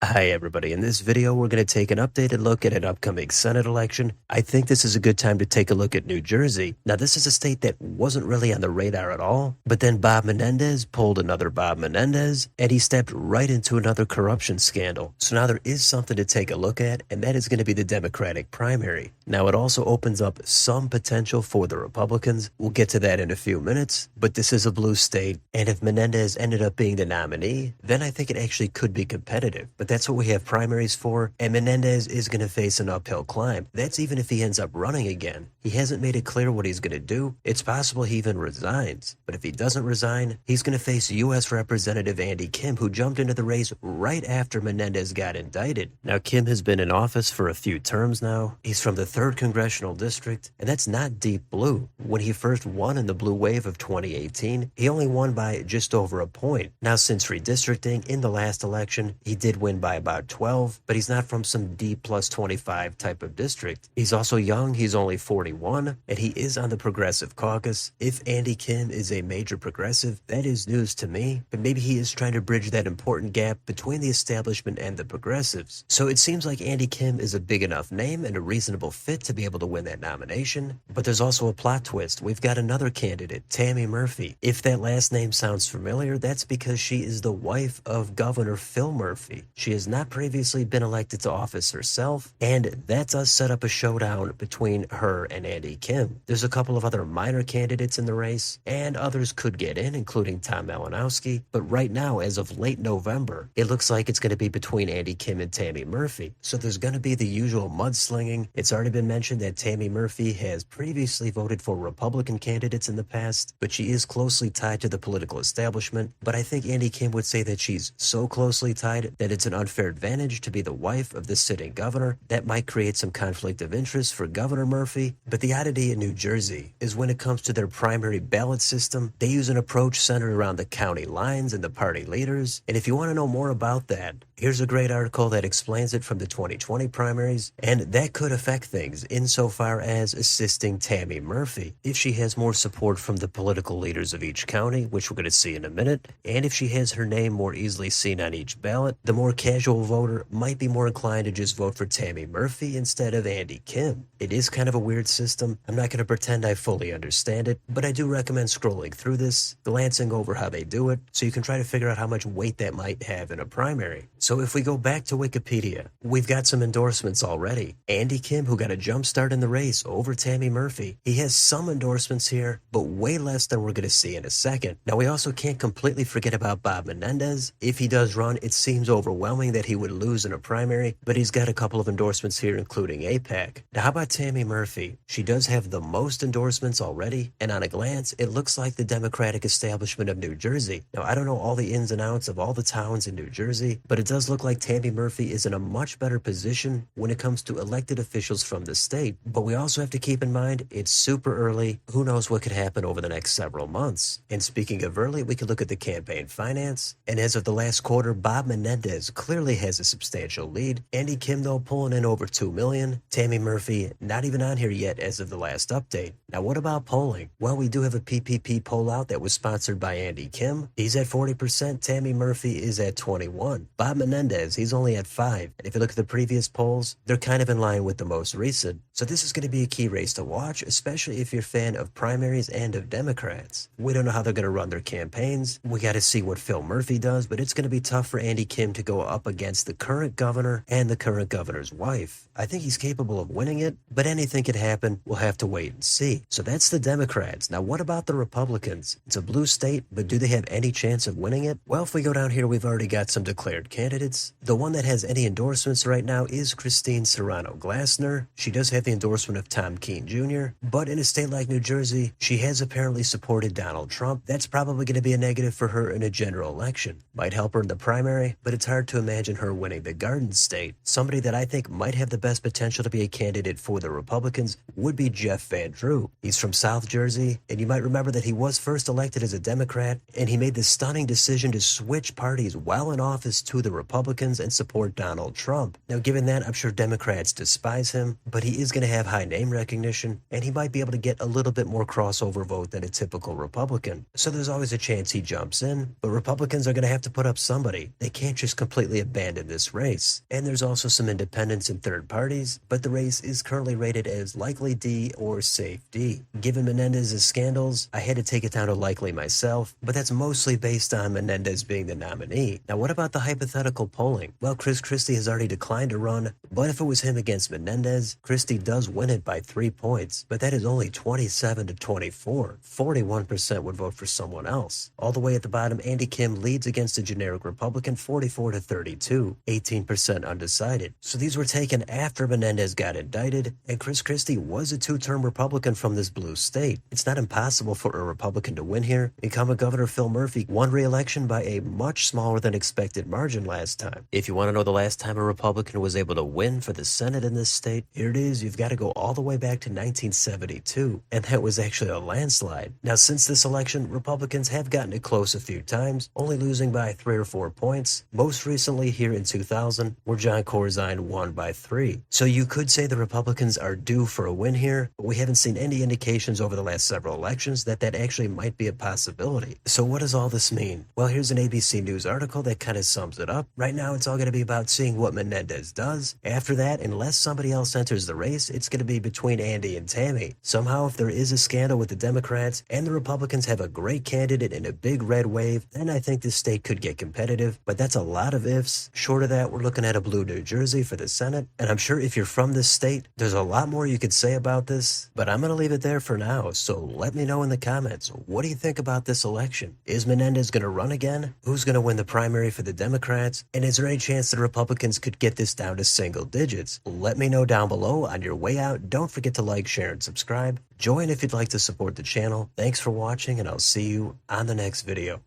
Hi everybody, in this video we're going to take an updated look at an upcoming Senate election. I think this is a good time to take a look at New Jersey. Now this is a state that wasn't really on the radar at all, but then Bob Menendez pulled another Bob Menendez and he stepped right into another corruption scandal. So now there is something to take a look at, and that is going to be the Democratic primary. Now it also opens up some potential for the Republicans. We'll get to that in a few minutes, but this is a blue state, and if Menendez ended up being the nominee, then I think it actually could be competitive. But that's what we have primaries for, and Menendez is going to face an uphill climb. That's even if he ends up running again. He hasn't made it clear what he's going to do. It's possible he even resigns. But if he doesn't resign, he's going to face U.S. Representative Andy Kim, who jumped into the race right after Menendez got indicted. Now, Kim has been in office for a few terms now. He's from the 3rd Congressional District, and that's not deep blue. When he first won in the blue wave of 2018, he only won by just over a point. Now, since redistricting in the last election, he did win by about 12, but he's not from some D plus 25 type of district. He's also young, he's only 41, and he is on the Progressive Caucus. If Andy Kim is a major progressive, that is news to me, but maybe he is trying to bridge that important gap between the establishment and the progressives. So it seems like Andy Kim is a big enough name and a reasonable fit to be able to win that nomination, but there's also a plot twist. We've got another candidate, Tammy Murphy. If that last name sounds familiar, that's because she is the wife of Governor Phil Murphy. She has not previously been elected to office herself, and that does set up a showdown between her and Andy Kim. There's a couple of other minor candidates in the race, and others could get in, including Tom Malinowski, but right now, as of late November, it looks like it's going to be between Andy Kim and Tammy Murphy. So there's going to be the usual mudslinging. It's already been mentioned that Tammy Murphy has previously voted for Republican candidates in the past, but she is closely tied to the political establishment. But I think Andy Kim would say that she's so closely tied that it's an unfair advantage to be the wife of the sitting governor. That might create some conflict of interest for Governor Murphy. But the oddity in New Jersey is when it comes to their primary ballot system, they use an approach centered around the county lines and the party leaders. And if you want to know more about that, here's a great article that explains it from the 2020 primaries, and that could affect things insofar as assisting Tammy Murphy if she has more support from the political leaders of each county, which we're going to see in a minute, and if she has her name more easily seen on each ballot. The more casual voter might be more inclined to just vote for Tammy Murphy instead of Andy Kim. It is kind of a weird system. I'm not going to pretend I fully understand it, but I do recommend scrolling through this, glancing over how they do it, so you can try to figure out how much weight that might have in a primary. So if we go back to Wikipedia, we've got some endorsements already. Andy Kim, who got a jump start in the race over Tammy Murphy. He has some endorsements here, but way less than we're going to see in a second. Now, we also can't completely forget about Bob Menendez. If he does run, it seems overwhelming that he would lose in a primary, but he's got a couple of endorsements here, including AIPAC. Now, how about Tammy Murphy? She does have the most endorsements already, and on a glance, it looks like the Democratic establishment of New Jersey. Now, I don't know all the ins and outs of all the towns in New Jersey, but it does look like Tammy Murphy is in a much better position when it comes to elected officials from the state. But we also have to keep in mind, it's super early. Who knows what could happen over the next several months? And speaking of early, we could look at the campaign finance. And as of the last quarter, Bob Menendez clearly has a substantial lead. Andy Kim, though, pulling in over $2 million. Tammy Murphy, not even on here yet as of the last update. Now, what about polling? Well, we do have a PPP poll out that was sponsored by Andy Kim. He's at 40%. Tammy Murphy is at 21%. Bob Menendez, he's only at 5%. And if you look at the previous polls, they're kind of in line with the most recent. So this is going to be a key race to watch, especially if you're a fan of primaries and of Democrats. We don't know how they're going to run their campaigns. We got to see what Phil Murphy does, but it's going to be tough for Andy Kim to go up against the current governor and the current governor's wife. I think he's capable of winning it, but anything could happen. We'll have to wait and see. So that's the Democrats. Now, what about the Republicans? It's a blue state, but do they have any chance of winning it? Well, if we go down here, we've already got some declared candidates. The one that has any endorsements right now is Christine Serrano-Glassner. She does have the endorsement of Tom Keene Jr., but in a state like New Jersey, she has apparently supported Donald Trump. That's probably going to be a negative for her in a general election. Might help her in the primary, but it's hard to imagine her winning the Garden State. Somebody that I think might have the best potential to be a candidate for the Republicans would be Jeff Van Drew. He's from South Jersey, and you might remember that he was first elected as a Democrat, and he made the stunning decision to switch parties while in office to the Republicans and support Donald Trump. Now, given that, I'm sure Democrats despise him, but he is going to have high name recognition, and he might be able to get a little bit more crossover vote than a typical Republican. So there's always a chance he jumps in, but Republicans are going to have to put up somebody. They can't just completely abandon this race. And there's also some independents and third parties, but the race is currently rated as likely D or safe D. Given Menendez's scandals, I had to take it down to likely myself, but that's mostly based on Menendez being the nominee. Now, what about the hypothetical polling? Well, Chris Christie has already declined to run, but if it was him against Menendez, Christie does win it by 3 points, but that is only 27 to 24. 41% would vote for someone else. All the way at the bottom, Andy Kim leads against a generic Republican 44 to 32, 18% undecided. So these were taken after Menendez got indicted, and Chris Christie was a 2-term Republican from this blue state. It's not impossible for a Republican to win here. Incumbent Governor Phil Murphy won re-election by a much smaller than expected margin last time. If you want to know the last time a Republican was able to win for the Senate in this state, here it is. You've got to go all the way back to 1972, and that was actually a landslide. Now, since this election, Republicans have gotten it close a few times, only losing by 3 or 4 points, most recently here in 2000, where John Corzine won by 3. So you could say the Republicans are due for a win here, but we haven't seen any indications over the last several elections that actually might be a possibility. So what does all this mean? Well, here's an ABC News article that kind of sums it up. Right now, it's all going to be about seeing what Menendez does. After that, unless somebody else enters the race, it's going to be between Andy and Tammy. Somehow, if there is a scandal with the Democrats and the Republicans have a great candidate in a big red wave, then I think this state could get competitive, but that's a lot of ifs. Short of that, we're looking at a blue New Jersey for the Senate, and I'm sure if you're from this state, there's a lot more you could say about this, but I'm going to leave it there for now, so let me know in the comments, what do you think about this election? Is Menendez going to run again? Who's going to win the primary for the Democrats? And is there any chance the Republicans could get this down to single digits? Let me know down below. On your way out, don't forget to like, share, and subscribe. Join if you'd like to support the channel. Thanks for watching, and I'll see you on the next video.